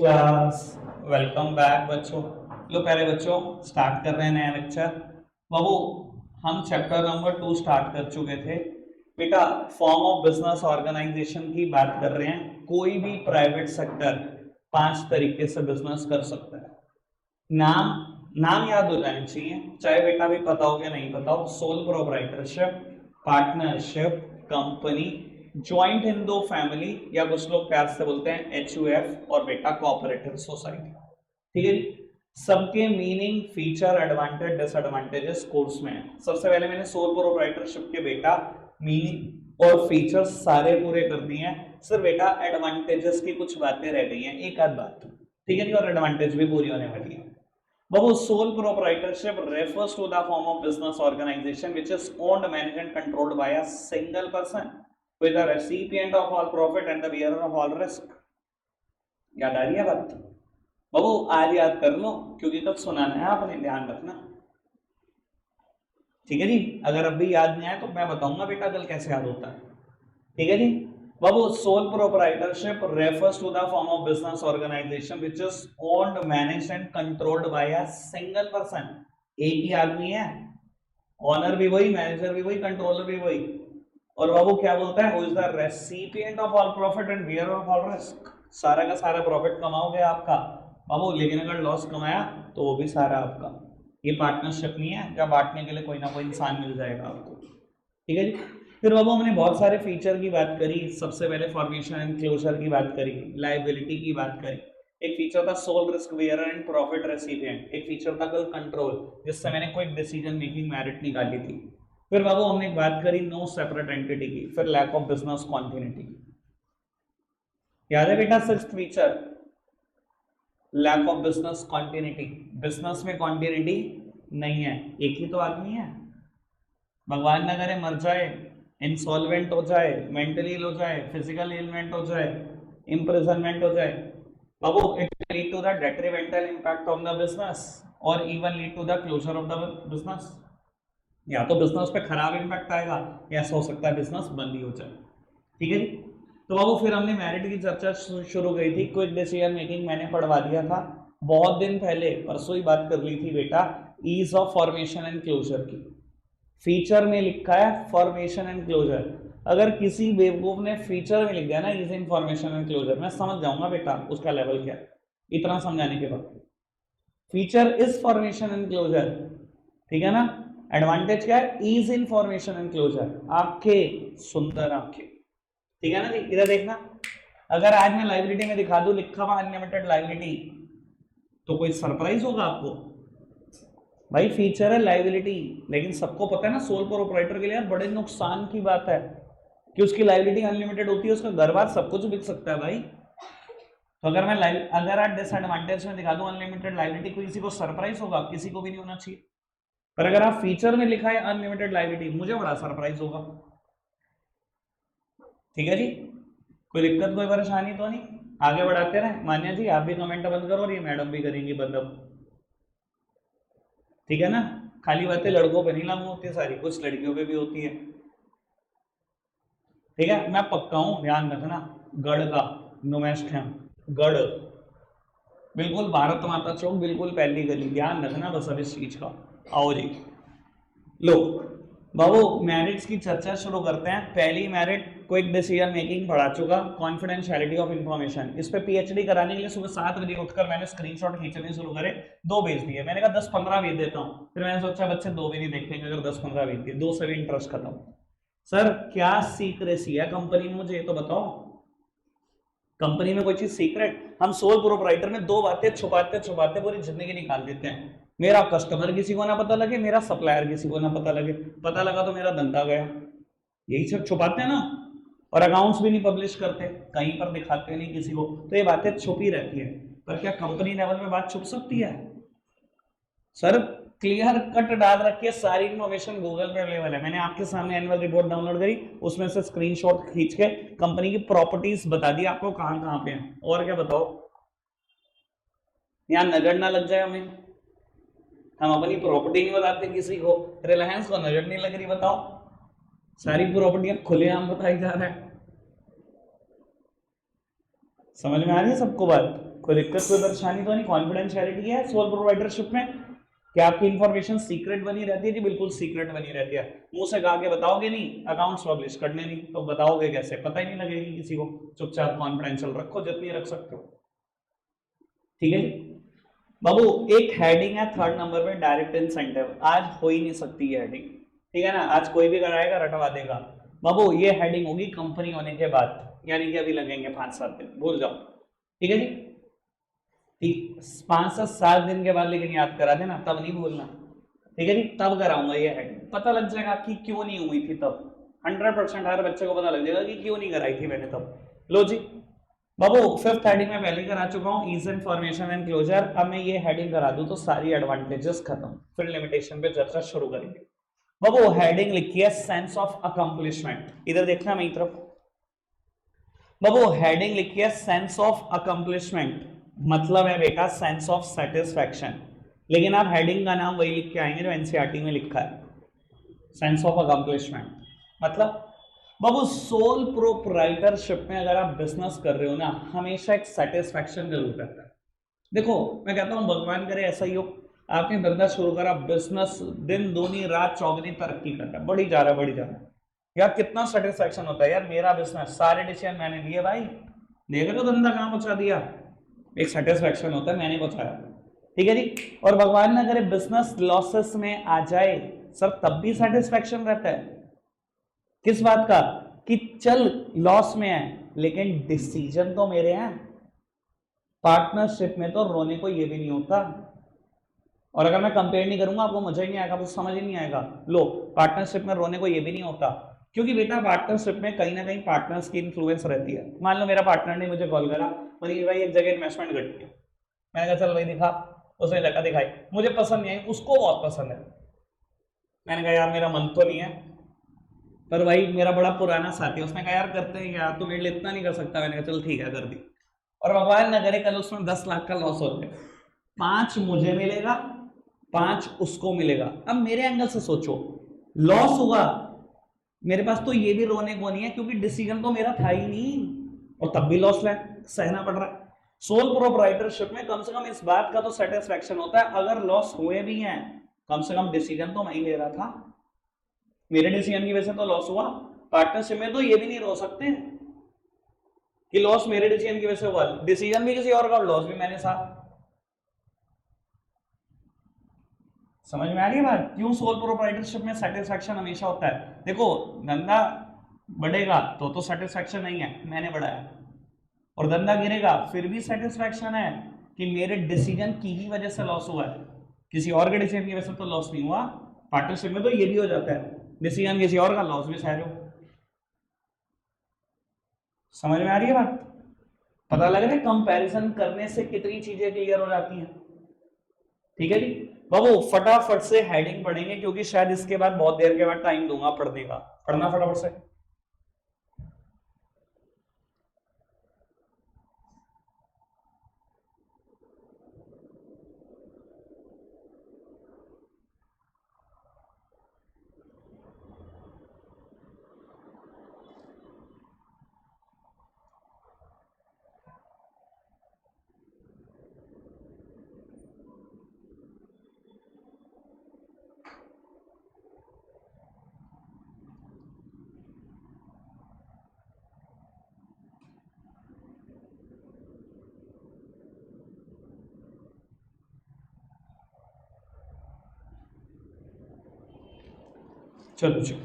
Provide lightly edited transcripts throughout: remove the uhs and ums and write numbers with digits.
Class, welcome back बच्चों। लो पहले बच्चों स्टार्ट कर रहे हैं नया लेक्चर। बाबू हम चैप्टर नंबर 2 स्टार्ट कर चुके थे। बेटा फॉर्म ऑफ बिजनेस ऑर्गेनाइजेशन की बात कर रहे हैं। कोई भी प्राइवेट सेक्टर 5 तरीके से बिजनेस कर सकता है। नाम नाम याद हो जाने चाहिए, चाहे बेटा भी पता हो या नहीं पता हो। Sole proprietorship, partnership, company, joint इन दो फैमिली या कुछ लोग प्यार से बोलते हैं HUF और बेटा कोऑपरेटिव सोसाइटी। ठीक है जी। सबके meaning, feature, advantage, disadvantages course में है। सबसे पहले मैंने सोल प्रोप्राइटरशिप के बेटा मीनिंग और फीचर्स सारे पूरे कर दिए हैं। सिर्फ बेटा एडवांटेजेस की कुछ बातें रह गई हैं, एक आध बात। ठीक है जी, और एडवांटेज भी पूरी होने वाली है। Babu, sole proprietorship refers to the form of business organization which is owned, managed and controlled by a single person with the recipient of all profit and the bearer of all risk. याद आ रही है बात? बाबू आज याद कर लो क्योंकि कब सुनाना है आपने, ध्यान रखना। ठीक है जी, अगर अब भी याद नहीं आया तो मैं बताऊंगा बेटा कल कैसे याद होता है। ठीक है जी। बाबू sole proprietorship refers to the form of business organization which is owned, managed and controlled by a single person. एक ही आदमी है, ओनर भी वही, मैनेजर भी वही, कंट्रोलर भी वही। और बाबू क्या बोलता है, who is the recipient of all profit and bearer of all risk. सारा का सारा प्रॉफिट कमाओगे आपका बाबू, लेकिन अगर लॉस कमाया तो वो भी सारा आपका। ये पार्टनरशिप नहीं है जब बांटने के लिए कोई ना कोई इंसान मिल जाएगा आपको। ठीक है जी। फिर बाबू हमने बहुत सारे फीचर की बात करी। सबसे पहले फॉर्मेशन एंड क्लोजर की बात करी, लायबिलिटी की बात करी। एक फीचर था sole risk bearer and profit recipient. एक फीचर था कल कंट्रोल, जिससे मैंने क्विक डिसीजन मेकिंग मेरिट निकाली थी। फिर बाबू हमने एक बात करी नो सेपरेट एंटिटी की। फिर लैक ऑफ बिजनेस कॉन्टिन्यूटी की। याद है बेटा sixth feature, lack of business continuity. Business में कॉन्टिन्यूटी नहीं है, एक ही तो आदमी है। भगवान न करे मर जाए, इंसॉल्वेंट हो जाए, मेंटली इल हो जाए, फिजिकल एलिमेंट हो जाए, इम्प्रिजनमेंट हो जाए, बाबू it lead to the detrimental impact on the business और even lead to the closure of the business. या तो बिजनेस पे खराब इंपैक्ट आएगा या ऐसा हो सकता है बिजनेस बंद ही हो जाए। ठीक है जी। तो बाबू फिर हमने मेरिट की चर्चा शुरू की थी। क्विक डिसीजन मेकिंग मैंने पढ़वा दिया था बहुत दिन पहले, परसों ही बात कर ली थी बेटा ease of formation and closure की। फीचर में लिखा है फॉर्मेशन एंड क्लोजर। अगर किसी बेवकूफ ने फीचर में लिख दिया ना ease in formation and closure, मैं समझ जाऊंगा बेटा उसका लेवल क्या है। इतना समझाने के बाद feature ease formation and closure, ठीक है ना। एडवांटेज क्या है, ease in formation and closure. आंखें, सुंदर आंखें, ठीक है ना जी। इधर देखना, अगर आज मैं लाइबिलिटी में दिखा दूं लिखा हुआ अनलिमिटेड लाइबिलिटी, तो कोई सरप्राइज होगा आपको? भाई फीचर है लाइबिलिटी, लेकिन सबको पता है ना सोल प्रोप्राइटर के लिए यार बड़े नुकसान की बात है कि उसकी लाइबिलिटी अनलिमिटेड होती है, उसका घर बार सब कुछ बिक सकता है भाई। तो अगर आज डिसएडवांटेज में दिखा दूं अनलिमिटेड लाइबिलिटी, कोई किसी को सरप्राइज होगा? किसी को भी नहीं होना चाहिए। पर अगर आप फीचर में लिखा है अनलिमिटेड लाइबिलिटी, मुझे बड़ा सरप्राइज होगा। ठीक है जी, कोई दिक्कत कोई परेशानी तो नहीं। आगे बढ़ाते रहे। मान्या जी आप भी कमेंट बंद करो और ये मैडम भी करेंगी बंद अब, ठीक है ना। खाली बातें लड़कों पे नहीं लागू होती सारी, कुछ लड़कियों पे भी होती है। ठीक है, मैं पक्का हूं, ध्यान रखना। गढ़ का नोमेस्टियम गढ़, बिल्कुल भारत माता चौक, बिल्कुल पहली गली, ध्यान रखना बस अब इस चीज का। आओ जी, लो बाबू मेरिट्स की चर्चा शुरू करते हैं। पहली मेरिट क्विक डिसीजन मेकिंग पढ़ा चुका, कॉन्फिडेंशियलिटी ऑफ इंफॉर्मेशन। इस पे PhD कराने के लिए सुबह 7 बजे उठकर मैंने स्क्रीनशॉट खींचने शुरू करे, 2 भेज दिए। मैंने कहा 10-15 भेज देता हूँ, फिर मैंने सोचा बच्चे 2 भी नहीं देखेंगे अगर 10-15 भेज दिए, 2 से भी इंटरेस्ट खत्म। सर क्या सीक्रेसी है कंपनी में, मुझे ये तो बताओ। कंपनी में कोई चीज सीक्रेट? हम सोल प्रोप्राइटर में 2 बातें छुपाते छुपाते पूरी जिंदगी निकाल देते हैं। मेरा कस्टमर किसी को ना पता लगे, मेरा सप्लायर किसी को ना पता लगे, पता लगा तो मेरा धंधा गया। यही सब छुपाते हैं ना। और अकाउंट्स भी नहीं पब्लिश करते, कहीं पर दिखाते नहीं किसी को, तो ये बातें छुपी रहती है। पर क्या कंपनी लेवल में बात छुप सकती है? सर क्लियर कट डाल रखी है, सारी इंफॉर्मेशन गूगल पे अवेलेबल है। मैंने आपके सामने एनुअल रिपोर्ट डाउनलोड करी, उसमें से स्क्रीनशॉट खींच के कंपनी की प्रॉपर्टीज बता दी आपको कहां कहां पे हैं। और क्या बताओ, यहां नजर ना लग जाए हमें। हम अपनी प्रॉपर्टी नहीं बताते किसी को, रिलायंस को नजर नहीं लग रही बताओ, सारी प्रॉपर्टियां खुलेआम बताई जा रहा है। समझ में आ रही है सबको बात? कोई दिक्कत कोई परेशानी तो नहीं? कॉन्फिडेंशियलिटी है सोल प्रोप्राइटरशिप में? क्या आपकी इंफॉर्मेशन सीक्रेट बनी रहती है? जी बिल्कुल सीक्रेट बनी रहती है। मुंह से गा के बताओगे नहीं, अकाउंट्स पब्लिश करने नहीं, तो बताओगे कैसे? पता ही नहीं लगेगी किसी को। चुपचाप कॉन्फिडेंशियल रखो जितनी रख सकते हो, ठीक है जी। बाबू एक हेडिंग है थर्ड नंबर पे, डायरेक्ट इंसेंटिव। आज हो ही नहीं सकती ये हेडिंग, ठीक है ना? आज कोई भी कराएगा रटवा देगा। बाबू ये हेडिंग होगी कंपनी होने के बाद, यानी कि अभी लगेंगे 5-7 दिन, भूल जाओ, ठीक है जी। 5 से 7 दिन के बाद लेकिन याद करा देना, तब नहीं भूलना, ठीक है जी। तब कराऊंगा ये हेडिंग, पता लग जाएगा कि क्यों नहीं हुई थी तब। 100% हर बच्चे को पता लग जाएगा कि क्यों नहीं कराई थी मैंने तब। लो जी बाबू, फिफ्थ हेडिंग में पहले करा चुका हूँ, ईज इन्फॉर्मेशन एंड क्लोजर। अब मैं ये हेडिंग करा दूं तो सारी एडवांटेजेस खत्म, फिर लिमिटेशन पे चर्चा शुरू करेंगे। बाबू हेडिंग लिखी है सेंस ऑफ अकम्पलिशमेंट, इधर देखना मेरी तरफ। बाबू हेडिंग लिखी है सेंस ऑफ अकम्पलिशमेंट, मतलब है बेटा सेंस ऑफ सेटिस्फैक्शन। लेकिन आप हेडिंग का नाम वही लिख के आएंगे जो एनसीईआरटी में लिखा है, सेंस ऑफ अकम्पलिशमेंट। मतलब बाबू सोल प्रोप्राइटरशिप में अगर आप बिजनेस कर रहे हो ना, हमेशा एक सेटिस्फैक्शन जरूर रहता है। देखो मैं कहता हूँ भगवान करे ऐसा ही हो, आपने धंधा शुरू करा, बिजनेस दिन दूनी रात चौगनी तरक्की कर रहा है, बढ़ी जा रहा है बढ़ी जा रहा है, यार कितना सेटिस्फैक्शन होता है यार, मेरा बिजनेस सारे डिसीजन मैंने लिए भाई, देख रहे हो धंधा कहाँ पहुंचा दिया, एक सेटिस्फैक्शन होता है मैंने पहुंचाया, ठीक है जी। और भगवान ना करे बिजनेस लॉसेस में आ जाए सर, तब भी सेटिस्फैक्शन रहता है। किस बात का? कि चल लॉस में है लेकिन डिसीजन तो मेरे हैं। पार्टनरशिप में तो रोने को ये भी नहीं होता, और अगर मैं कंपेयर नहीं करूंगा आपको मजा ही नहीं आएगा, आपको समझ ही नहीं आएगा। लो पार्टनरशिप में रोने को ये भी नहीं होता, क्योंकि बेटा पार्टनरशिप में कहीं ना कहीं पार्टनर्स की इन्फ्लुएंस रहती है। मान लो मेरा पार्टनर ने मुझे कॉल करा, मनीष भाई एक जगह इन्वेस्टमेंट घटी है, मैंने कहा चल भाई दिखा, उसने जगह दिखाई, मुझे पसंद नहीं आई, उसको बहुत पसंद है। मैंने कहा यार मेरा मन तो नहीं है, पर भाई मेरा बड़ा पुराना साथी है, उसने कहा यार करते हैं यार, तू मेरे लिए इतना नहीं कर सकता। मैंने कहा चल ठीक है कर दी, और भगवान न करे कल उसमें 10 लाख का लॉस हो जाए, 5 मुझे मिलेगा 5 उसको मिलेगा। अब मेरे एंगल से सोचो, लॉस हुआ, मेरे पास तो ये भी रोने को नहीं है क्योंकि डिसीजन तो मेरा था ही नहीं, और तब भी लॉस सहना पड़ रहा है। सोल प्रोप्राइटरशिप में कम से कम इस बात का तो सेटिस्फैक्शन होता है, अगर लॉस हुए भी हैं कम से कम डिसीजन तो मैं ही ले रहा था, मेरे डिसीजन की वजह से तो लॉस हुआ। पार्टनरशिप में तो ये भी नहीं रो सकते कि लॉस मेरे डिसीजन की वजह से हुआ, डिसीजन भी किसी और का, लॉस भी मैंने साथ। समझ में आ रही है बात? क्यों सोल प्रोप्राइटरशिप में सेटिस्फैक्शन हमेशा होता है? देखो धंधा बढ़ेगा तो सेटिस्फैक्शन नहीं है, मैंने बढ़ाया, और धंधा गिरेगा फिर भी सेटिस्फैक्शन है कि मेरे डिसीजन की ही वजह से लॉस हुआ है, किसी और के डिसीजन की वजह से तो लॉस नहीं हुआ। पार्टनरशिप में तो ये भी हो जाता है, डिसीजन किसी और का, लॉस भी सह रहे हो। समझ में आ रही है बात? पता लग रहा है कंपैरिजन करने से कितनी चीजें क्लियर हो जाती हैं, ठीक है जी। बाबू फटाफट से हेडिंग पढ़ेंगे क्योंकि शायद इसके बाद बहुत देर के बाद टाइम दूंगा पढ़ने का, पढ़ना फटाफट से। चलो चलो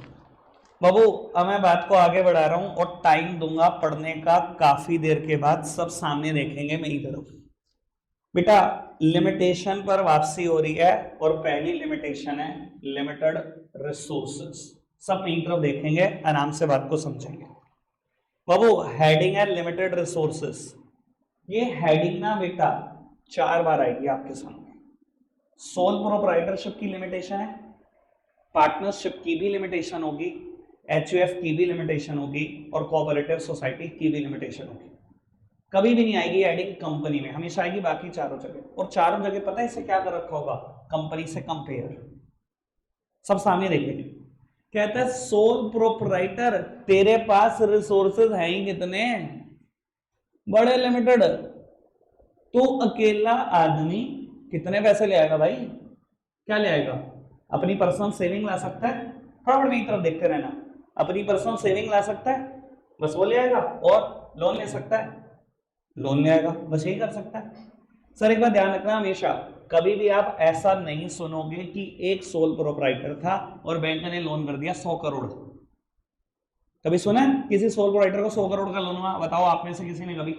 बाबू, अब मैं बात को आगे बढ़ा रहा हूं और टाइम दूंगा पढ़ने का काफी देर के बाद, सब सामने देखेंगे मेरी तरफ। बेटा लिमिटेशन पर वापसी हो रही है, और पहली लिमिटेशन है लिमिटेड रिसोर्सेस। सब मेरी तरफ देखेंगे, आराम से बात को समझेंगे। बाबू हेडिंग है लिमिटेड रिसोर्सेस, ये हेडिंग ना बेटा 4 बार आएगी आपके सामने। सोल प्रोप्राइटरशिप की लिमिटेशन है, पार्टनरशिप की भी लिमिटेशन होगी, एचयूएफ की भी लिमिटेशन होगी, और कोऑपरेटिव सोसाइटी की भी लिमिटेशन होगी। कभी भी नहीं आएगी हेडिंग कंपनी में, हमेशा आएगी बाकी चारों जगह। और चारों जगह पता है इसे क्या कर रखा होगा? कंपनी से कंपेयर। सब सामने देखेंगे। कहता है सोल प्रोप्राइटर तेरे पास रिसोर्सेज हैं ही कितने? बड़े लिमिटेड। तो अकेला आदमी कितने पैसे ले आएगा भाई? क्या ले आएगा? अपनी पर्सनल सेविंग ला सकता है, फटाफट मेरी तरफ देखते रहना, अपनी पर्सनल सेविंग ला सकता है, बस वो ले आएगा, और लोन ले सकता है, लोन ले आएगा, बस यही कर सकता है। सर एक बात ध्यान रखना, हमेशा कभी भी आप ऐसा नहीं सुनोगे कि एक सोल प्रोप्राइटर था और बैंक ने लोन कर दिया 100 करोड़। कभी सुना है किसी सोल प्रोप्राइटर को 100 करोड़ का लोन हुआ? बताओ आप में से किसी ने कभी?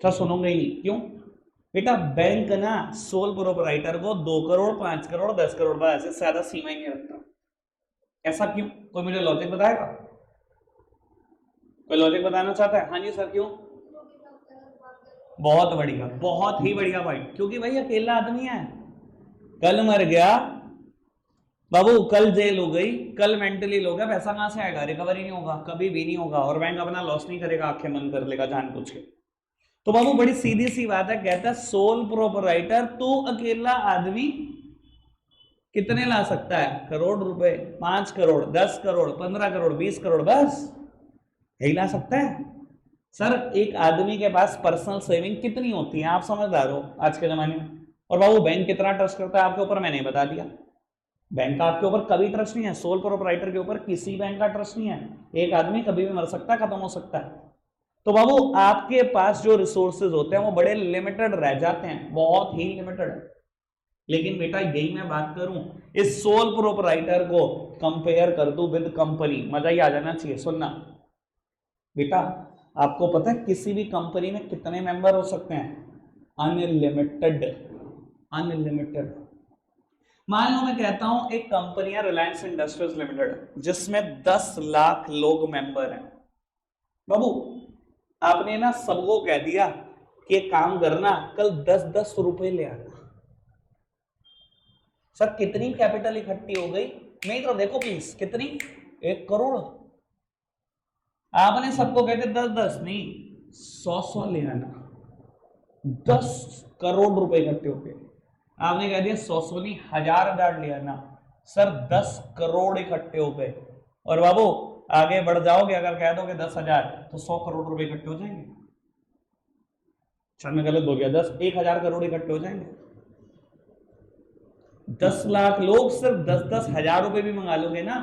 सर सुनोगे ही नहीं। क्यों बेटा? बैंक ना सोल प्रोप्राइटर को 2 करोड़ 5 करोड़ 10 करोड़ बस, ऐसे ज्यादा सीमा ही नहीं रखता। ऐसा क्यों? कोई मुझे लॉजिक बताएगा? कोई लॉजिक बताना चाहता है? हाँ जी सर क्यों? बहुत बढ़िया, बहुत ही बढ़िया पॉइंट। क्योंकि भाई अकेला आदमी है, कल मर गया बाबू, कल जेल हो गई, कल मेंटली लो गया, पैसा कहां से आएगा? रिकवरी नहीं होगा, कभी भी नहीं होगा, और बैंक अपना लॉस नहीं करेगा, आंखें बंद कर लेगा जानबूझ के। तो बाबू बड़ी सीधी सी बात है, कहता है सोल प्रोप्राइटर तो अकेला आदमी कितने ला सकता है? करोड़ रुपए, 5 करोड़ 10 करोड़ 15 करोड़ 20 करोड़, बस यही ला सकता है। सर एक आदमी के पास पर्सनल सेविंग कितनी होती है? आप समझदार हो आज के जमाने में। और बाबू बैंक कितना ट्रस्ट करता है आपके ऊपर? मैंने बता दिया, बैंक का आपके ऊपर कभी ट्रस्ट नहीं है, सोल प्रोप्राइटर के ऊपर किसी बैंक का ट्रस्ट नहीं है। एक आदमी कभी भी मर सकता है, खत्म हो सकता है। तो बाबू आपके पास जो रिसोर्सेज होते हैं वो बड़े लिमिटेड रह जाते हैं, बहुत ही लिमिटेड। लेकिन बेटा यही मैं बात करूं, इस सोल प्रोप्राइटर को कंपेयर कर दूं विद कंपनी, मजा ही आ जाना चाहिए। सुनना बेटा, आपको पता है किसी भी कंपनी में कितने मेंबर हो सकते हैं? Unlimited, unlimited. मान लो मैं कहता हूं एक कंपनी है रिलायंस इंडस्ट्रीज लिमिटेड, जिसमें 10 लाख लोग मेंबर हैं। बाबू आपने ना सबको कह दिया कि काम करना, कल 10-10 रुपए ले आना। सर कितनी कैपिटल इकट्ठी हो गई? नहीं तो देखो प्लीज, कितनी? 1 करोड़। आपने सबको कहते 10-10 नहीं, 100-100 ले आना, 10 करोड़ रुपए इकट्ठे हो गए। आपने कह दिया 100-100 नहीं, 1000-1000 ले आना। सर 10 करोड़ इकट्ठे हो गए। और बाबू आगे बढ़ जाओगे, अगर कह दोगे 10,000 तो 100 करोड़ रुपए इकट्ठे हो जाएंगे। चल मैं गलत हो गया, 10-1000 करोड़ इकट्ठे हो जाएंगे। 10 लाख लोग सिर्फ 10-10 हजार रुपए भी मंगा लोगे ना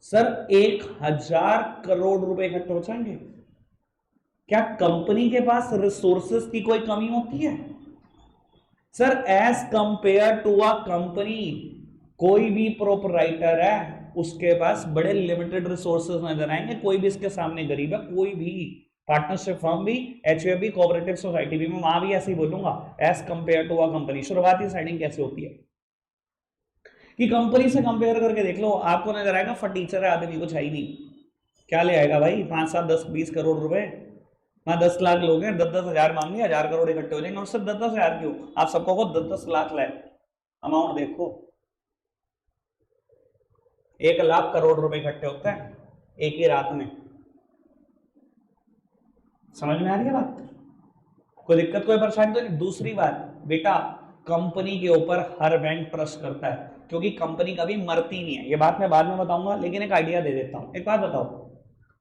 सर, 1000 करोड़ रुपए इकट्ठे हो जाएंगे। क्या कंपनी के पास रिसोर्सेस की कोई कमी होती है? Sir as compared to a company, कोई भी प्रोपराइटर है उसके पास बड़े लिमिटेड रिसोर्सेज नजर आएंगे। कोई भी इसके सामने गरीब है, कोई भी पार्टनरशिप फर्म भी, एचयूएफ भी, कोऑपरेटिव सोसाइटी भी, मैं वहां भी ऐसे ही बोलूंगा as compared to a company. शुरुआती साइडिंग कैसे होती है कि कंपनी से कंपेयर करके देख लो, आपको नजर आएगा फटीचर है आदमी, कुछ है ही नहीं। क्या ले आएगा भाई? 5-7-10-20 करोड़ रुपए। वहां 10 लाख लोग हैं, 10-10 हजार मांग लिया, 1000 करोड़ इकट्ठे हो जाएंगे। और सिर्फ 10-10 हजार क्यों, आप सबको को 10-10 लाख लाए, अमाउंट देखो, 1 लाख करोड़ रुपए इकट्ठे होते हैं एक ही रात में। समझ में आ रही है बात? कोई दिक्कत कोई परेशानी तो नहीं? दूसरी बात बेटा, कंपनी के ऊपर हर बैंक ट्रस्ट करता है, क्योंकि कंपनी कभी मरती नहीं है। ये बात मैं बाद में बताऊंगा, लेकिन एक आइडिया दे देता हूं। एक बात बताओ,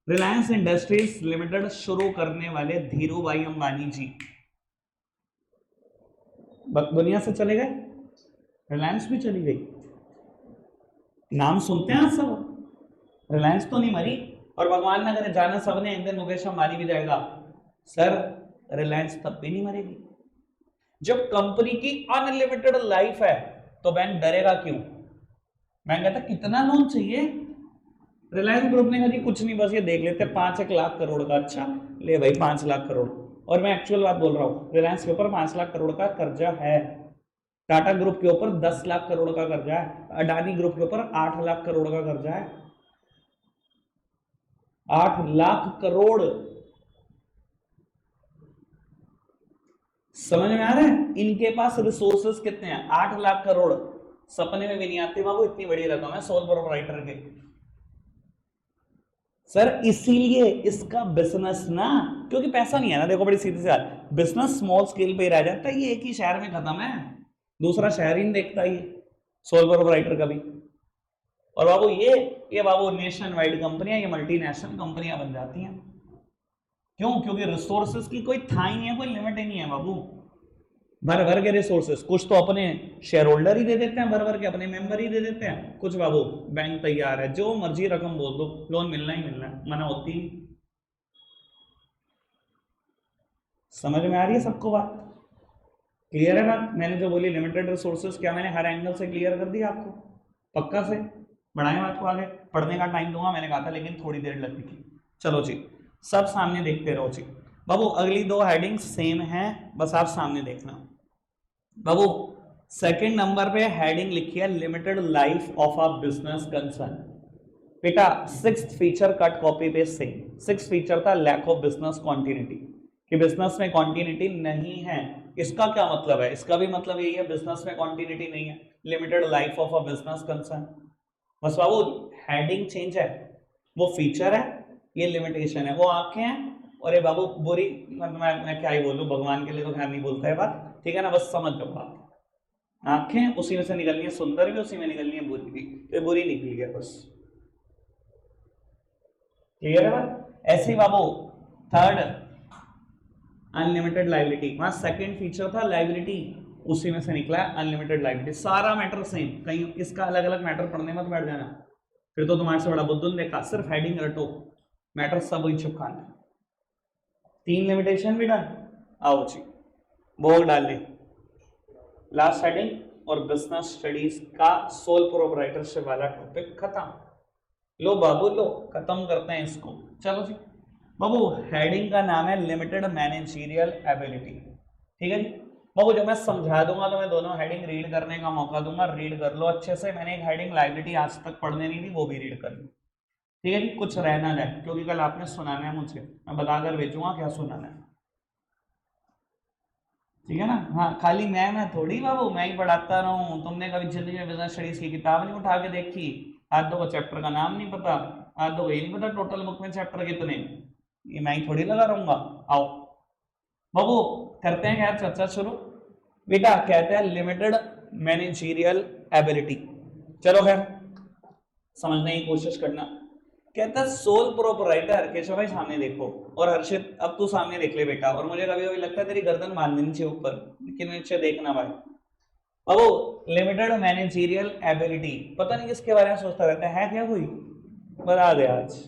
रिलायंस इंडस्ट्रीज लिमिटेड शुरू करने वाले धीरू भाई अंबानी जी दुनिया से चले गए, रिलायंस भी चली गई। नाम सुनते हैं सब, रिलायंस तो नहीं मरी, और भगवान ना करे जाना सबने, एक दिन मुकेश अंबानी भी जाएगा। सर रिलायंस तब भी नहीं मरेगी। जब कंपनी की अनलिमिटेड लाइफ है तो बैंक डरेगा क्यों? बैंक कहता कितना लोन चाहिए? रिलायंस ग्रुप ने कहा जी कुछ नहीं, बस ये देख लेते 5-1 लाख करोड़ का। अच्छा ले भाई 5 लाख करोड़। और मैं एक्चुअल बात बोल रहा हूं, रिलायंस के ऊपर 5 लाख करोड़ का कर्जा है, टाटा ग्रुप के ऊपर 10 लाख करोड़ का कर्जा है, अडानी ग्रुप के ऊपर 8 लाख करोड़ का कर्जा है। 8 लाख करोड़, समझ में आ रहा है? इनके पास रिसोर्सेस कितने हैं? 8 लाख करोड़, सपने में भी नहीं आती बाबू इतनी बड़ी रकम है सोल प्रोप्राइटर के। सर इसीलिए इसका बिजनेस ना, क्योंकि पैसा नहीं है ना, देखो बड़ी सीधी सी बात, बिजनेस स्मॉल स्केल पे ही रह जाता है। ये एक ही शहर में खत्म है, दूसरा शहर ही नहीं देखता ये सोल प्रोप्राइटर का भी। और बाबू ये बाबू नेशन वाइड कंपनियां, ये मल्टीनेशनल कंपनियां बन जाती हैं। क्यों? क्योंकि रिसोर्सेज की कोई था ही नहीं है, कोई लिमिट ही नहीं है बाबू। भर भर के रिसोर्सेज, कुछ तो अपने शेयर होल्डर ही दे देते हैं, भर भर के अपने मेंबर ही दे देते हैं, कुछ बाबू बैंक तैयार है, जो मर्जी रकम बोल दो, लोन मिलना ही मिलना है, मना होती ही। समझ में आ रही है सबको बात? क्लियर है बात? मैंने जो बोली लिमिटेड रिसोर्सेज, क्या मैंने हर एंगल से क्लियर कर दिया आपको? पक्का से? बढ़ाएं बात को आगे, पढ़ने का टाइम दूंगा मैंने कहा था, लेकिन थोड़ी देर लगेगी। चलो जी, सब सामने देखते रहो जी। बाबू अगली दो हेडिंग सेम है, बस आप सामने देखना। बाबू सेकंड नंबर पे हेडिंग लिखी है limited life of a business concern. बेटा sixth feature cut copy paste से, सिक्स्थ फीचर था लैक ऑफ बिजनेस कॉन्टिन्यूटी, कि बिजनेस में कॉन्टिन्यूटी नहीं है। इसका क्या मतलब है? इसका भी मतलब यही है, बिजनेस में कॉन्टिन्यूटी नहीं है, limited life of a business concern. बस बाबू हेडिंग चेंज है, वो फीचर है, ये लिमिटेशन है। वो आंखें हैं, और ये बाबू बुरी, मैं क्या ही बोलूं, भगवान के लिए तो खैर नहीं बोलता है बात, ठीक है ना, बस समझ लो बात। आंखें उसी में से निकलनी है, सुंदर भी उसी में निकलनी है, बुरी भी, तो बुरी निकली है बस। क्लियर है बात? ऐसे ही बाबू थर्ड अनलिमिटेड लाइबिलिटी, वहां सेकंड फीचर था लाइबिलिटी, उसी में से निकला है अनलिमिटेड लाइबिलिटी। सारा मैटर सेम, कहीं इसका अलग अलग मैटर पढ़ने मत बैठ जाना, फिर तो तुम्हारे से बड़ा बुद्धुन देखा। सिर्फ हेडिंग रटो, मैटर सब वही चिपकाना। तीन लिमिटेशन भी डन। आओ जी बोर्ड डाल ले, लास्ट हेडिंग और बिजनेस स्टडीज का सोल प्रोप्राइटरशिप वाला टॉपिक खत्म। लो बाबू लो, खत्म करते हैं इसको। चलो जी बाबू, हेडिंग का नाम है लिमिटेड मैनेजरियल एबिलिटी, ठीक है जी। बाबू जब मैं समझा दूंगा तो मैं दोनों हेडिंग रीड करने का मौका दूंगा, रीड कर लो अच्छे से। मैंने एक हेडिंग लाइबिलिटी आज तक पढ़ने नहीं दी, वो भी रीड कर लो, ठीक है जी, कुछ रहना जाए, क्योंकि कल आपने सुनाना है मुझे, मैं बताकर भेजूंगा क्या सुनाना है, ठीक है ना। हाँ खाली मैं थोड़ी बाबू, मैं ही पढ़ाता रहा हूँ। तुमने कभी जिंदगी में बिजनेस स्टडीज की किताब नहीं उठा के देखी? आज दो को चैप्टर का नाम नहीं पता, आज दो को ये नहीं पता टोटल बुक में चैप्टर कितने, ये मैं ही थोड़ी लगा रहूंगा। आओ बाबू करते हैं क्या चर्चा शुरू। बेटा कहते हैं लिमिटेड मैनेजरियल एबिलिटी, चलो खैर समझने की कोशिश करना। कहता है सोल प्रोपराइटर, केशव भाई सामने देखो, और हर्षित अब तू सामने देख ले बेटा, और मुझे कभी कभी लगता है तेरी गर्दन बांध देनी चाहिए ऊपर, लेकिन नीचे देखना भाई। अब लिमिटेड मैनेजरियल एबिलिटी, पता नहीं किसके बारे में सोचता रहता है क्या कोई? बता दे आज।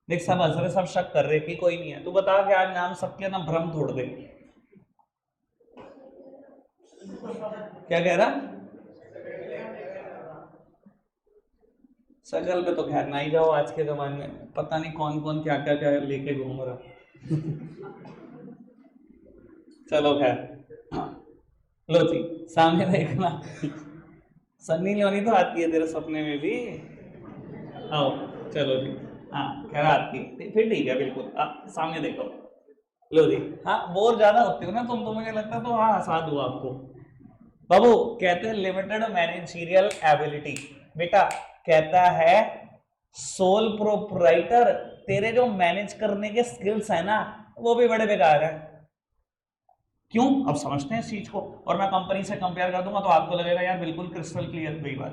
देख सब हंस रहे, सब शक कर रहे कि कोई नहीं है, तू बता के आज नाम सबके ना भ्रम तोड़ दे। क्या कह रहा? शकल पे तो खैर ना ही जाओ, आज के जमाने में पता नहीं कौन कौन क्या क्या क्या लेके घूम रहा। चलो खैर, लो जी सामने देखना। सन्नी लियोनी तो आती है तेरे सपने में भी। आओ चलो जी, हाँ खैर आती है, फिर ठीक है बिल्कुल। सामने देखो, लो जी। हाँ बोर ज्यादा होते हो ना तुम, तो मुझे लगता है तो हाँ हंसा दूँ आपको। बाबू कहते हैं लिमिटेड मैनेजरियल एबिलिटी, बेटा कहता है सोल प्रोप्राइटर, तेरे जो मैनेज करने के स्किल्स है ना वो भी बड़े बेकार है। क्यों? अब समझते हैं इस चीज को, और मैं कंपनी से कंपेयर कर दूंगा तो आपको लगेगा यार बिल्कुल क्रिस्टल क्लियर गई बात।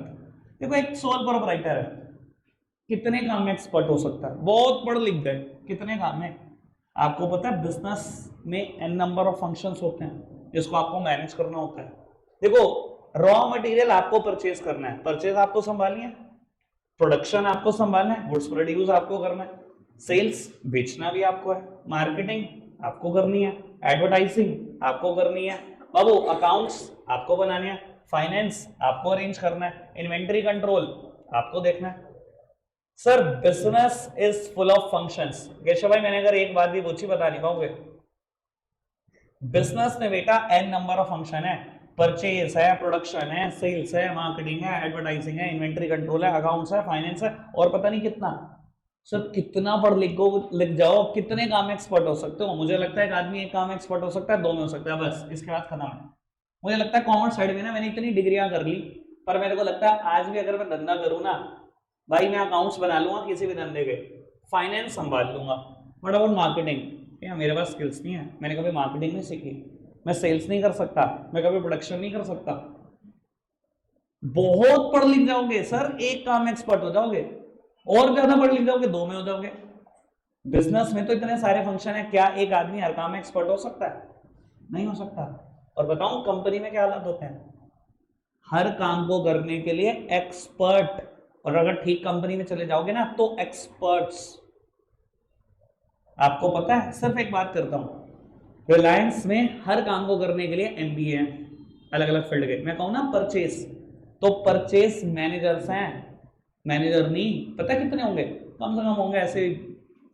देखो एक सोल प्रोप्राइटर है, कितने काम में एक्सपर्ट हो सकता है, बहुत पढ़ लिख गए, कितने काम में। आपको पता है बिजनेस में एन नंबर ऑफ फंक्शंस होते हैं जिसको आपको मैनेज करना होता है। देखो रॉ मटेरियल आपको परचेज करना है, परचेज आपको संभालनी है, प्रोडक्शन आपको संभालना है, गुड्स प्रोड्यूस आपको करना है, सेल्स बेचना भी आपको है, मार्केटिंग आपको करनी है, एडवर्टाइजिंग आपको करनी है, बाबू अकाउंट्स आपको बनाने हैं, फाइनेंस आपको अरेंज करना है, इन्वेंटरी कंट्रोल आपको देखना है। Sir business is full of functions. Keshav भाई मैंने अगर एक बात भी पूछी बता नहीं पाओगे? बिजनेस में बेटा एन नंबर ऑफ फंक्शन है, परचेज है, प्रोडक्शन है, सेल्स है, मार्केटिंग है, एडवर्टाइजिंग है, इन्वेंटरी कंट्रोल है, अकाउंट्स है, फाइनेंस है, और पता नहीं कितना। सर कितना पढ़ लिख जाओ, कितने काम में एक्सपर्ट हो सकते हो? मुझे लगता है एक आदमी एक काम में एक्सपर्ट हो सकता है, दो में हो सकता है, बस इसके बाद खत्म है। मुझे लगता है कॉमर्स साइड में ना मैंने इतनी डिग्रियां कर ली, पर मेरे को लगता है आज भी अगर मैं धंधा करूँ ना भाई, मैं अकाउंट्स बना लूंगा किसी भी धंधे के, फाइनेंस संभाल लूंगा, बट अबाउट मार्केटिंग क्या मेरे पास स्किल्स नहीं है, मैंने कभी मार्केटिंग नहीं सीखी, मैं सेल्स नहीं कर सकता, मैं कभी प्रोडक्शन नहीं कर सकता। बहुत पढ़ लिख जाओगे सर एक काम में एक्सपर्ट हो जाओगे, और ज्यादा पढ़ लिख जाओगे दो में हो जाओगे। बिजनेस में तो इतने सारे फंक्शन है, क्या एक आदमी हर काम में एक्सपर्ट हो सकता है? नहीं हो सकता। और बताऊं कंपनी में क्या हालात होते हैं, हर काम को करने के लिए एक्सपर्ट, और अगर ठीक कंपनी में चले जाओगे ना तो एक्सपर्ट्स। आपको पता है, सिर्फ एक बात करता हूं, रिलायंस में हर काम को करने के लिए एमबीए है, अलग अलग फील्ड के। मैं कहूं ना परचेस, तो परचेस मैनेजर्स हैं, मैनेजर नहीं, पता कितने होंगे? कम से कम होंगे ऐसे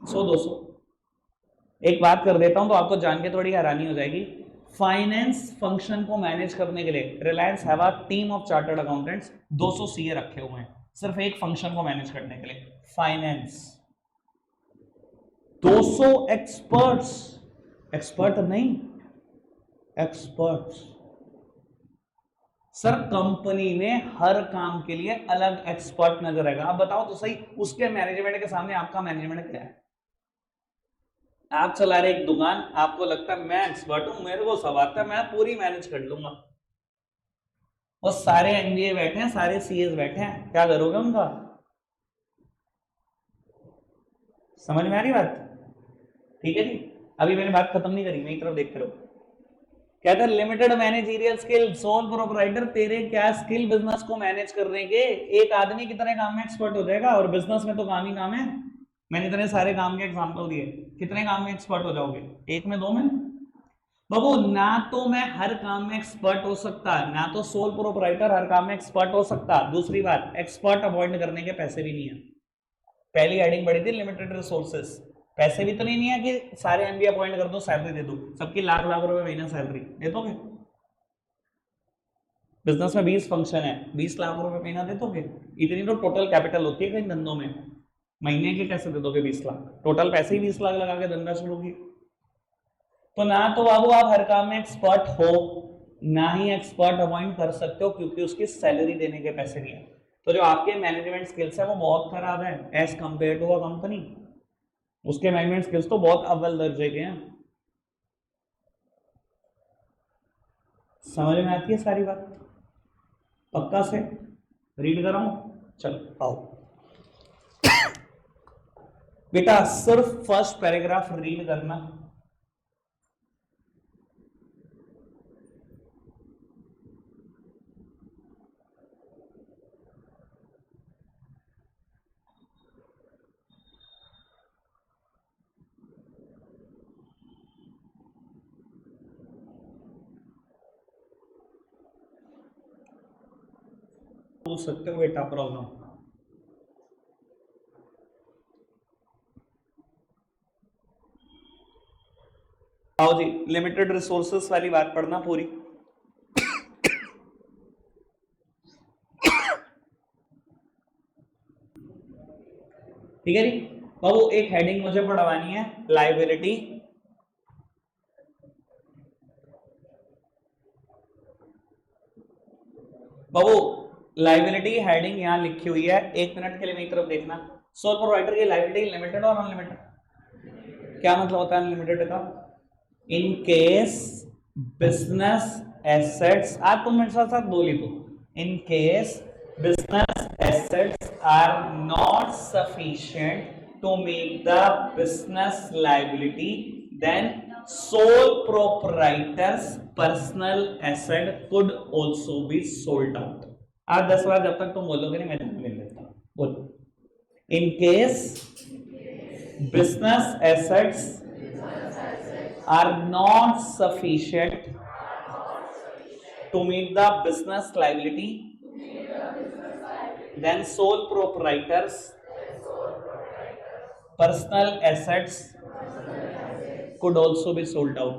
100-200। एक बात कर देता हूं तो आपको जान के थोड़ी हैरानी हो जाएगी, फाइनेंस फंक्शन को मैनेज करने के लिए Reliance have a team of chartered accountants, 200 CA रखे हुए हैं सिर्फ एक फंक्शन को मैनेज करने के लिए, फाइनेंस। 200 एक्सपर्ट्स, एक्सपर्ट नहीं, एक्सपर्ट्स। सर कंपनी में हर काम के लिए अलग एक्सपर्ट नजर आएगा। आप बताओ तो सही, उसके मैनेजमेंट के सामने आपका मैनेजमेंट क्या है? आप चला रहे एक दुकान, आपको लगता है मैं एक्सपर्ट हूं, मेरे को सब आता है, मैं पूरी मैनेज कर लूंगा। वो सारे एमबीए बैठे हैं, सारे सीएस बैठे हैं, क्या करोगे उनका? समझ में आ रही बात? ठीक है जी, अभी मैंने बात खत्म नहीं करी, मेरी तरफ देखते रहो। कहता है limited managerial skill, sole proprietor, तेरे क्या स्किल बिजनेस को मैनेज करने के? एक आदमी कितने काम में एक्सपर्ट हो जाएगा? और बिजनेस में तो काम ही काम है। मैंने इतने सारे काम के एग्जांपल दिए, कितने काम में एक्सपर्ट हो जाओगे? एक में, दो में? बाबू ना तो मैं हर काम में एक्सपर्ट हो सकता, ना तो सोल प्रोप्राइटर हर काम में एक्सपर्ट हो सकता। दूसरी बात, एक्सपर्ट अपॉइंट करने के पैसे भी नहीं है। पहली हेडिंग बढ़ी थी लिमिटेड रिसोर्सेस, पैसे भी तो नहीं है कि सारे एमबी अपॉइंट कर दो, सैलरी दे दो, सबकी लाख लाख रुपए महीना सैलरी दे दोगे? बिजनेस में 20 फंक्शन है, 20 लाख रुपए महीना दे दोगे? इतनी तो टोटल कैपिटल होती है कई धंधों में, महीने के कैसे दे दोगे 20 लाख? टोटल पैसे ही 20 लाख लगा के धंधा शुरू की। तो ना तो बाबू आप हर काम में एक्सपर्ट हो, ना ही एक्सपर्ट अपॉइंट कर सकते हो, क्योंकि उसकी सैलरी देने के पैसे नहीं है। तो जो आपके मैनेजमेंट स्किल्स है वो बहुत खराब है as compared to a company. उसके मैनेजमेंट स्किल्स तो बहुत अव्वल दर्जे के हैं। समझ में आती है सारी बात? पक्का से रीड कर रहा हूं, चलो आओ बेटा, सिर्फ फर्स्ट पैराग्राफ रीड करना। पूछ सकते हो बेटा प्रॉब्लम। आओ जी, लिमिटेड रिसोर्सेस वाली बात पढ़ना पूरी। ठीक है जी बाबू, एक हेडिंग मुझे पढ़वानी है, लाइबिलिटी। बाबू लाइबिलिटी हेडिंग यहां लिखी हुई है, 1 मिनट के लिए मेरी तरफ देखना। सोल प्रोवाइडर की लाइबिलिटी लिमिटेड और अनलिमिटेड, क्या मतलब होता है अनलिमिटेड का? इन केस बिजनेस एसेट्स, आज तुम मेरे साथ साथ बोली तो, in case business assets are not sufficient to make the business liability, then sole proprietor's personal asset could also be sold out. आज 10 बार जब तक तुम बोलोगे नहीं मैं ध्यान ले लेता हूं, बोलो। In case business assets are not sufficient to meet the business liability, then sole proprietors personal assets could also be sold out.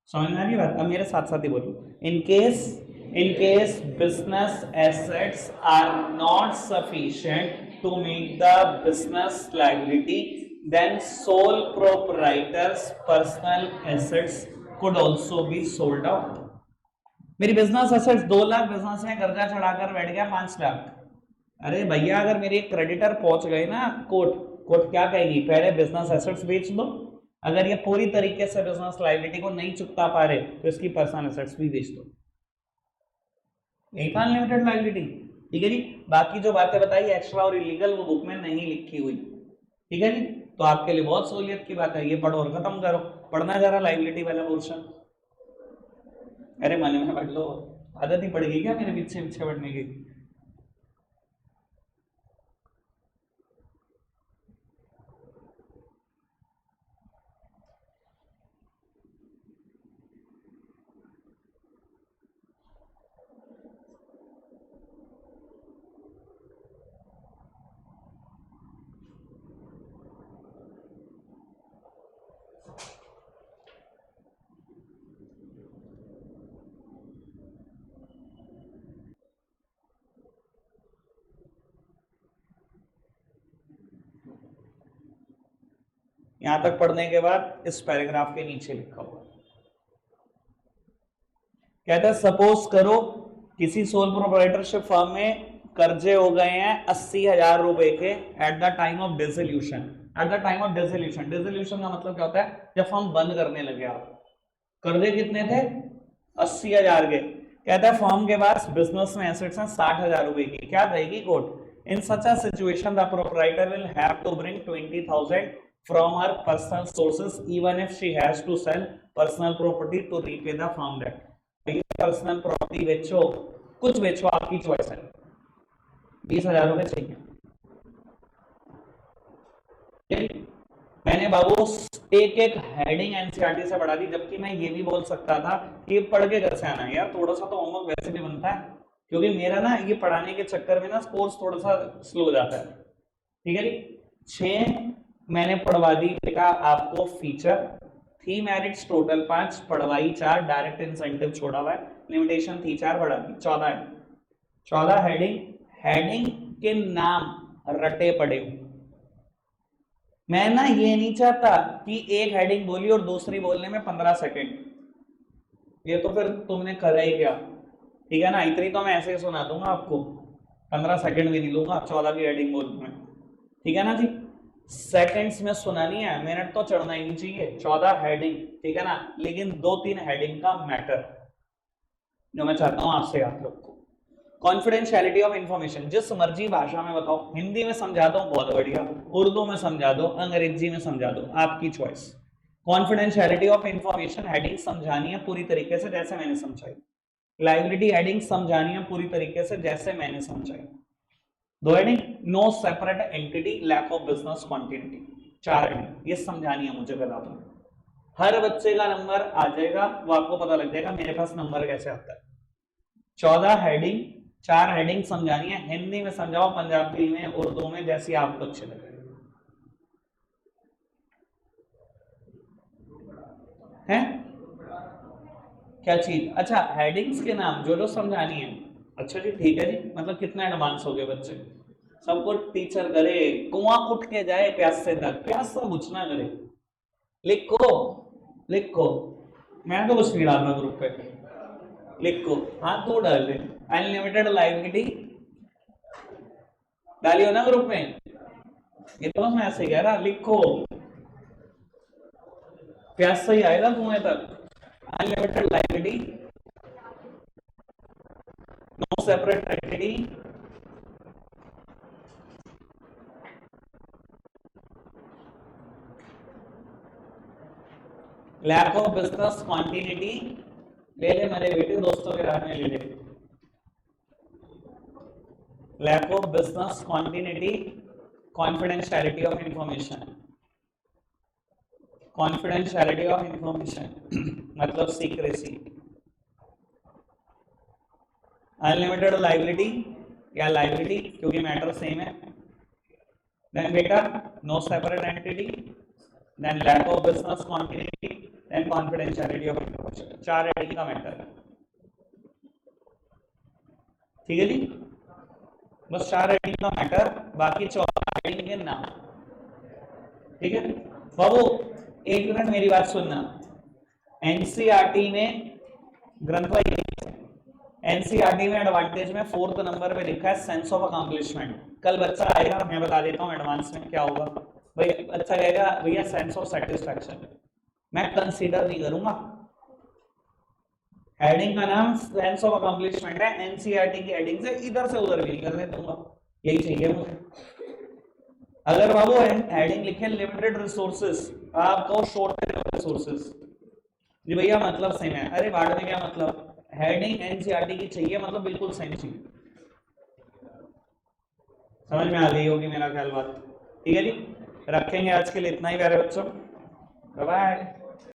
समझ में आ रही बात? अब मेरे साथ साथ ही बोलो। In case business assets are not sufficient to meet the business liability, then sole proprietors personal assets could also be sold out. मेरी बिजनेस एसेट्स 2 लाख, बिजनेस में कर्जा चढ़ाकर बैठ गया 5 लाख। अरे भैया अगर मेरे क्रेडिटर पहुंच गए ना, कोर्ट क्या कहेगी? पहले बिजनेस एसेट्स बेच दो, अगर ये पूरी तरीके से बिजनेस लायबिलिटी को नहीं चुकता पा रहे तो इसकी पर्सनल एसेट्स भी बेच दो। यही था अनलिमिटेड लायबिलिटी। ठीक है जी, बाकी जो बातें बताई एक्स्ट्रा और इलीगल वो बुक में नहीं लिखी हुई, ठीक है जी। तो आपके लिए बहुत सहूलियत की बात है, ये पढ़ो और खत्म करो। पढ़ना जरा लाइबिलिटी वाला पोर्शन। अरे मन में पढ़ लो, आदत ही पड़ गई क्या मेरे पीछे पीछे पढ़ने की? यहां तक पढ़ने के बाद इस पैराग्राफ के नीचे लिखा हुआ कहता है, सपोज करो किसी सोल प्रोप्राइटरशिप फर्म में कर्जे हो गए हैं 80,000 रुपए के at the time of dissolution. At the time of dissolution, dissolution का मतलब क्या होता है? जब फर्म बंद करने लगे आप। कर्जे कितने थे? 80,000 के। कहता है फर्म के पास बिजनेस में एसेट्स हैं 60,000 रुपए की। क्या रहेगी quote? In such a situation the proprietor will have to bring 20,000 from her personal sources even if she has to sell personal property to repay the firm debt। Personal property बेचो, कुछ बेचो, आपकी choice है। 20,000 रुपए चाहिए। मैंने बाबू एक एक हेडिंग एनसीईआरटी से पढ़ा दी, जबकि मैं ये भी बोल सकता था कि पढ़ के कैसे आना है यार, थोड़ा सा तो होमवर्क वैसे भी बनता है, क्योंकि मेरा ना ये पढ़ाने के चक्कर में ना कोर्स थोड़ा सा स्लो हो जाता है। ठीक है जी। 6 मैंने पढ़वा दी बेटा आपको फीचर, थी मेरिट्स टोटल 5, पढ़वाई 4, डायरेक्ट इंसेंटिव छोड़ा हुआ है, लिमिटेशन थी 4, बढ़ा दी 14 है। 14 हेडिंग, हेडिंग के नाम रटे पड़े। मैं ना ये नहीं चाहता कि एक हेडिंग बोली और दूसरी बोलने में 15 सेकंड, ये तो फिर तुमने करा ही क्या। ठीक है ना, इतनी तो मैं ऐसे ही सुना दूंगा आपको, 15 सेकंड भी नहीं लूंगा 14 की हेडिंग बोलने में। ठीक है ना जी, सेकंड्स में सुनानी है, मिनट तो चढ़ना ही नहीं चाहिए। 14 हेडिंग, ठीक है ना, लेकिन 2-3 हेडिंग का मैटर जो मैं चाहता हूं आपसे याद रखो। कॉन्फिडेंशियलिटी ऑफ इंफॉर्मेशन, जिस मर्जी भाषा में बताओ, हिंदी में समझा दो बहुत बढ़िया, उर्दू में समझा दो, अंग्रेजी में समझा दो, आपकी choice. Confidentiality of information heading समझानी है पूरी तरीके से जैसे मैंने समझाई। लायबिलिटी हेडिंग समझानी है पूरी तरीके से जैसे मैंने समझाई। 2 heading, no separate entity, lack of business continuity. 4 heading ये समझानी है मुझे गला पर। हर बच्चे का नंबर आ जाएगा, वो आपको पता लग जाएगा मेरे पास नंबर कैसे आता है। 14 हेडिंग, 4 हेडिंग समझानी है, हिंदी में समझाओ, पंजाबी में, उर्दू में, जैसी आपको अच्छी लगे। हैं क्या चीज? अच्छा हेडिंग्स के नाम जो जो समझानी है। अच्छा जी ठीक है जी, मतलब कितना एडवांस हो गए बच्चे, सबको टीचर करे कुआं उठ के जाए प्यासे तक, प्यासा कुछ ना करे। लिखो लिखो, मैं तो कुछ नहीं डालना ग्रुप पे, लिखो हाथ तो डाल दे। अनलिमिटेड लाइबिलिटी डालियो ना ग्रुप में, ये तो मैं ऐसे कह रहा, लिखो प्यासा ही आएगा कुएं तक। Unlimited liability, no separate entity, lack of business continuity, ले ले मेरे बेटे दोस्तों के राह में ले ले। Lack of business continuity, confidentiality of information, confidentiality of information मतलब सीक्रेसी। अनलिमिटेड लाइबिलिटी या लाइबिलिटी क्योंकि मैटर सेम है। देन बेटा no separate entity, then lack of business continuity, then confidentiality of information. 4 heading का मैटर है। ठीक है जी, बस 4 हेडिंग का मैटर, बाकी 14 हेडिंग के नाम। ठीक है बाबू, एक मिनट मेरी बात सुनना। एनसीईआरटी में ग्रंथवाई, एनसीईआरटी में एडवांटेज में 4th नंबर पे लिखा है सेंस ऑफ अकम्पलिशमेंट। कल बच्चा आएगा, मैं बता देता हूँ एडवांस में क्या होगा। भाई अच्छा कहेगा भैया सेंस ऑफ सेटिस्फैक्शन, मैं कंसीडर नहीं करूंगा। हेडिंग का नाम सेंस ऑफ अकम्पलिशमेंट है, एनसीईआरटी की हेडिंग से इधर से उधर भी नहीं करने दूंगा, यही चाहिए मुझे। अगर बाबू हेडिंग लिखे लिमिटेड रिसोर्सेस, आप कहो शॉर्टेज ऑफ रिसोर्सेस, जी भैया मतलब सेम है। अरे बाद में क्या मतलब, हेडिंग एनसीईआरटी की चाहिए, मतलब बिल्कुल सेम चाहिए। समझ में आ गई होगी मेरा ख्याल बात। ठीक है जी, रखेंगे आज के लिए इतना ही प्यारे बच्चों, बाय बाय।